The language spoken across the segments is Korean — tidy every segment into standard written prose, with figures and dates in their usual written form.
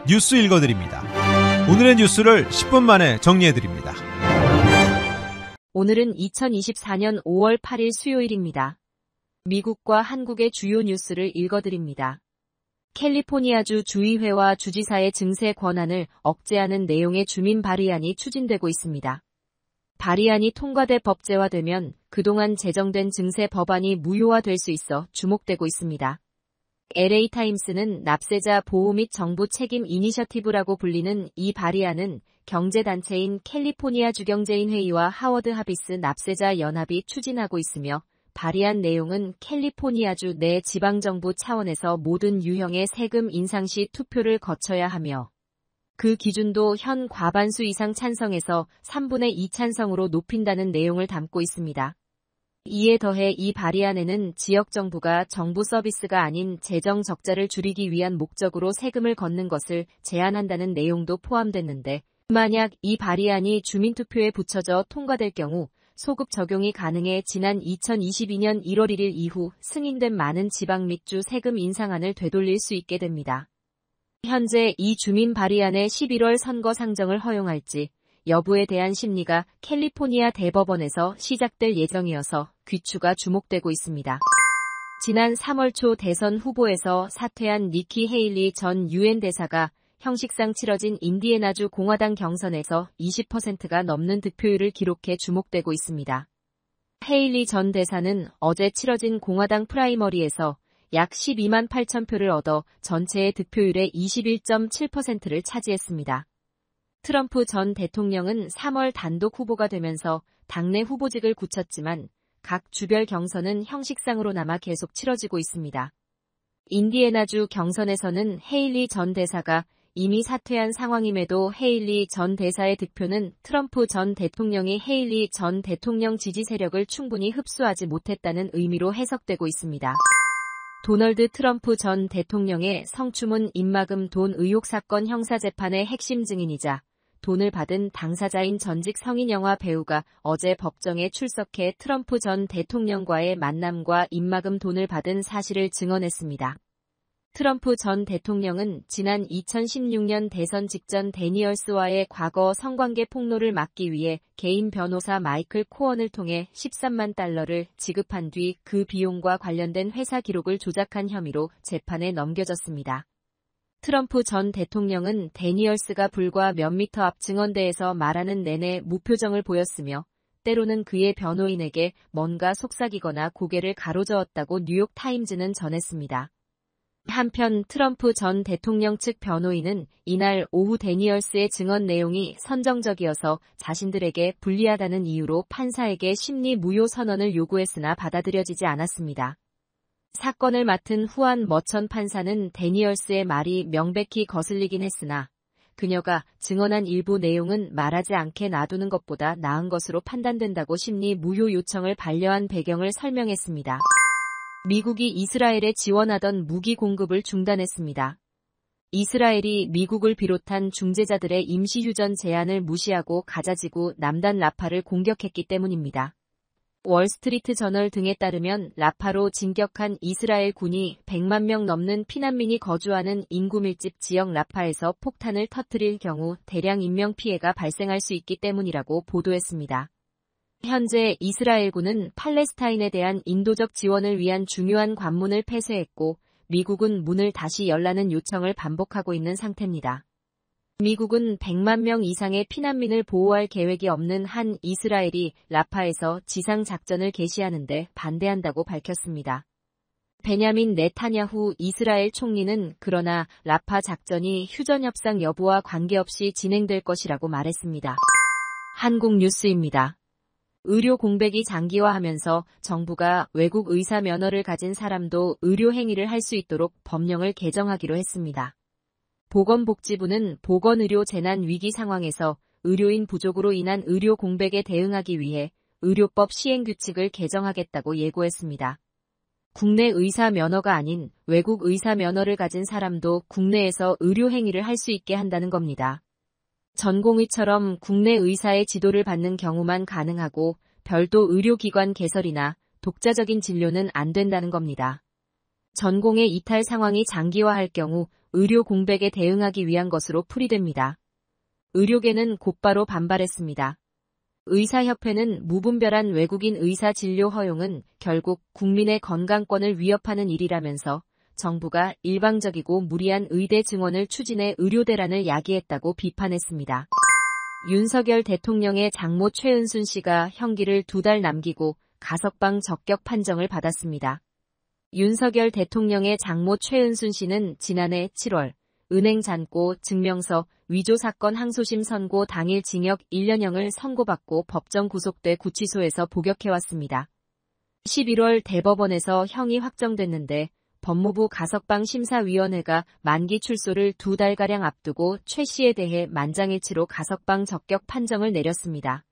뉴스 읽어드립니다. 오늘의 뉴스를 10분 만에 정리해드립니다. 오늘은 2024년 5월 8일 수요일입니다. 미국과 한국의 주요 뉴스를 읽어드립니다. 캘리포니아주 주의회와 주지사의 증세 권한을 억제하는 내용의 주민 발의안이 추진되고 있습니다. 발의안이 통과돼 법제화되면 그동안 제정된 증세 법안이 무효화될 수 있어 주목되고 있습니다. LA타임스는 납세자 보호 및 정부 책임 이니셔티브라고 불리는 이 발의안은 경제단체인 캘리포니아 주경제인회의와 하워드 하비스 납세자 연합이 추진하고 있으며 발의안 내용은 캘리포니아주 내 지방정부 차원에서 모든 유형의 세금 인상 시 투표를 거쳐야 하며 그 기준도 현 과반수 이상 찬성에서 3분의 2 찬성으로 높인다는 내용을 담고 있습니다. 이에 더해 이 발의안에는 지역정부가 정부 서비스가 아닌 재정 적자를 줄이기 위한 목적으로 세금을 걷는 것을 제한한다는 내용도 포함됐는데 만약 이 발의안이 주민투표에 붙여져 통과될 경우 소급 적용이 가능해 지난 2022년 1월 1일 이후 승인된 많은 지방 및 주 세금 인상안을 되돌릴 수 있게 됩니다. 현재 이 주민 발의안의 11월 선거 상정을 허용할지 여부에 대한 심리가 캘리포니아 대법원에서 시작될 예정이어서 귀추가 주목되고 있습니다. 지난 3월 초 대선 후보에서 사퇴한 니키 헤일리 전 유엔 대사가 형식상 치러진 인디애나주 공화당 경선에서 20%가 넘는 득표율을 기록해 주목되고 있습니다. 헤일리 전 대사는 어제 치러진 공화당 프라이머리에서 약 12만 8천 표를 얻어 전체의 득표율의 21.7%를 차지했습니다. 트럼프 전 대통령은 3월 단독 후보가 되면서 당내 후보직을 굳혔지만 각 주별 경선은 형식상으로나마 계속 치러지고 있습니다. 인디애나주 경선에서는 헤일리 전 대사가 이미 사퇴한 상황임에도 헤일리 전 대사의 득표는 트럼프 전 대통령이 헤일리 전 대통령 지지 세력을 충분히 흡수하지 못했다는 의미로 해석되고 있습니다. 도널드 트럼프 전 대통령의 성추문 입막음 돈 의혹 사건 형사재판의 핵심 증인이자 돈을 받은 당사자인 전직 성인 영화 배우가 어제 법정에 출석해 트럼프 전 대통령과의 만남과 입막음 돈을 받은 사실을 증언했습니다. 트럼프 전 대통령은 지난 2016년 대선 직전 데니얼스와의 과거 성관계 폭로를 막기 위해 개인 변호사 마이클 코언을 통해 13만 달러를 지급한 뒤 그 비용과 관련된 회사 기록을 조작한 혐의로 재판에 넘겨졌습니다. 트럼프 전 대통령은 데니얼스가 불과 몇 미터 앞 증언대에서 말하는 내내 무표정을 보였으며 때로는 그의 변호인에게 뭔가 속삭이거나 고개를 가로저었다고 뉴욕타임즈는 전했습니다. 한편 트럼프 전 대통령 측 변호인은 이날 오후 데니얼스의 증언 내용이 선정적이어서 자신들에게 불리하다는 이유로 판사에게 심리 무효 선언을 요구했으나 받아들여지지 않았습니다. 사건을 맡은 후안 머천 판사는 데니얼스의 말이 명백히 거슬리긴 했으나 그녀가 증언한 일부 내용은 말하지 않게 놔두는 것보다 나은 것으로 판단된다고 심리 무효 요청을 반려한 배경을 설명했습니다. 미국이 이스라엘에 지원하던 무기 공급을 중단했습니다. 이스라엘이 미국을 비롯한 중재자들의 임시휴전 제안을 무시하고 가자지구 남단 라파를 공격했기 때문입니다. 월스트리트 저널 등에 따르면 라파로 진격한 이스라엘 군이 100만 명 넘는 피난민이 거주하는 인구 밀집 지역 라파에서 폭탄을 터뜨릴 경우 대량 인명피해가 발생할 수 있기 때문이라고 보도했습니다. 현재 이스라엘군은 팔레스타인에 대한 인도적 지원을 위한 중요한 관문을 폐쇄했고 미국은 문을 다시 열라는 요청을 반복하고 있는 상태입니다. 미국은 100만 명 이상의 피난민을 보호할 계획이 없는 한 이스라엘이 라파에서 지상작전을 개시하는데 반대한다고 밝혔습니다. 베냐민 네타냐후 이스라엘 총리는 그러나 라파 작전이 휴전 협상 여부와 관계없이 진행될 것이라고 말했습니다. 한국 뉴스입니다. 의료 공백이 장기화하면서 정부가 외국 의사 면허를 가진 사람도 의료 행위를 할 수 있도록 법령을 개정하기로 했습니다. 보건복지부는 보건의료 재난 위기 상황에서 의료인 부족으로 인한 의료 공백에 대응하기 위해 의료법 시행규칙을 개정하겠다고 예고했습니다. 국내 의사 면허가 아닌 외국 의사 면허를 가진 사람도 국내에서 의료 행위를 할 수 있게 한다는 겁니다. 전공의처럼 국내 의사의 지도를 받는 경우만 가능하고 별도 의료기관 개설이나 독자적인 진료는 안 된다는 겁니다. 전공의 이탈 상황이 장기화할 경우 의료 공백에 대응하기 위한 것으로 풀이됩니다. 의료계는 곧바로 반발했습니다. 의사협회는 무분별한 외국인 의사 진료 허용은 결국 국민의 건강권을 위협하는 일이라면서 정부가 일방적이고 무리한 의대 증원을 추진해 의료대란을 야기했다고 비판했습니다. 윤석열 대통령의 장모 최은순 씨가 형기를 2달 남기고 가석방 적격 판정을 받았습니다. 윤석열 대통령의 장모 최은순 씨는 지난해 7월 은행 잔고 증명서 위조 사건 항소심 선고 당일 징역 1년형을 선고받고 법정 구속돼 구치소에서 복역해왔습니다. 11월 대법원에서 형이 확정됐는데 법무부 가석방 심사위원회가 만기 출소를 2달가량 앞두고 최 씨에 대해 만장일치로 가석방 적격 판정을 내렸습니다.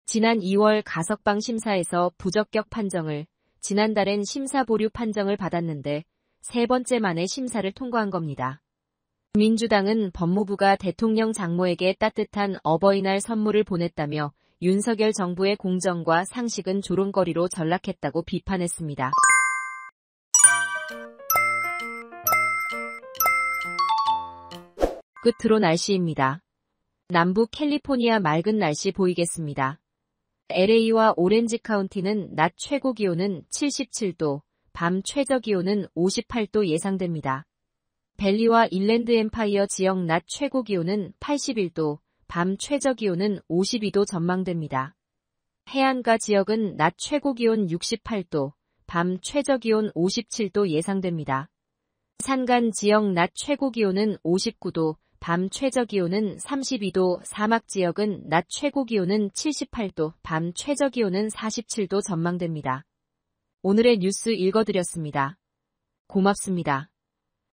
지난 2월 가석방 심사에서 부적격 판정을, 지난달엔 심사 보류 판정을 받았는데 3번째 만에 심사를 통과한 겁니다. 민주당은 법무부가 대통령 장모에게 따뜻한 어버이날 선물을 보냈다며 윤석열 정부의 공정과 상식은 조롱거리로 전락했다고 비판했습니다. 끝으로 날씨입니다. 남부 캘리포니아 맑은 날씨 보이겠습니다. LA와 오렌지 카운티는 낮 최고 기온은 77도, 밤 최저 기온은 58도 예상됩니다. 벨리와 일랜드 엠파이어 지역 낮 최고 기온은 81도, 밤 최저 기온은 52도 전망됩니다. 해안가 지역은 낮 최고 기온 68도, 밤 최저 기온 57도 예상됩니다. 산간 지역 낮 최고 기온은 59도, 밤 최저 기온은 32도, 사막 지역은 낮 최고 기온은 78도, 밤 최저 기온은 47도 전망됩니다. 오늘의 뉴스 읽어드렸습니다. 고맙습니다.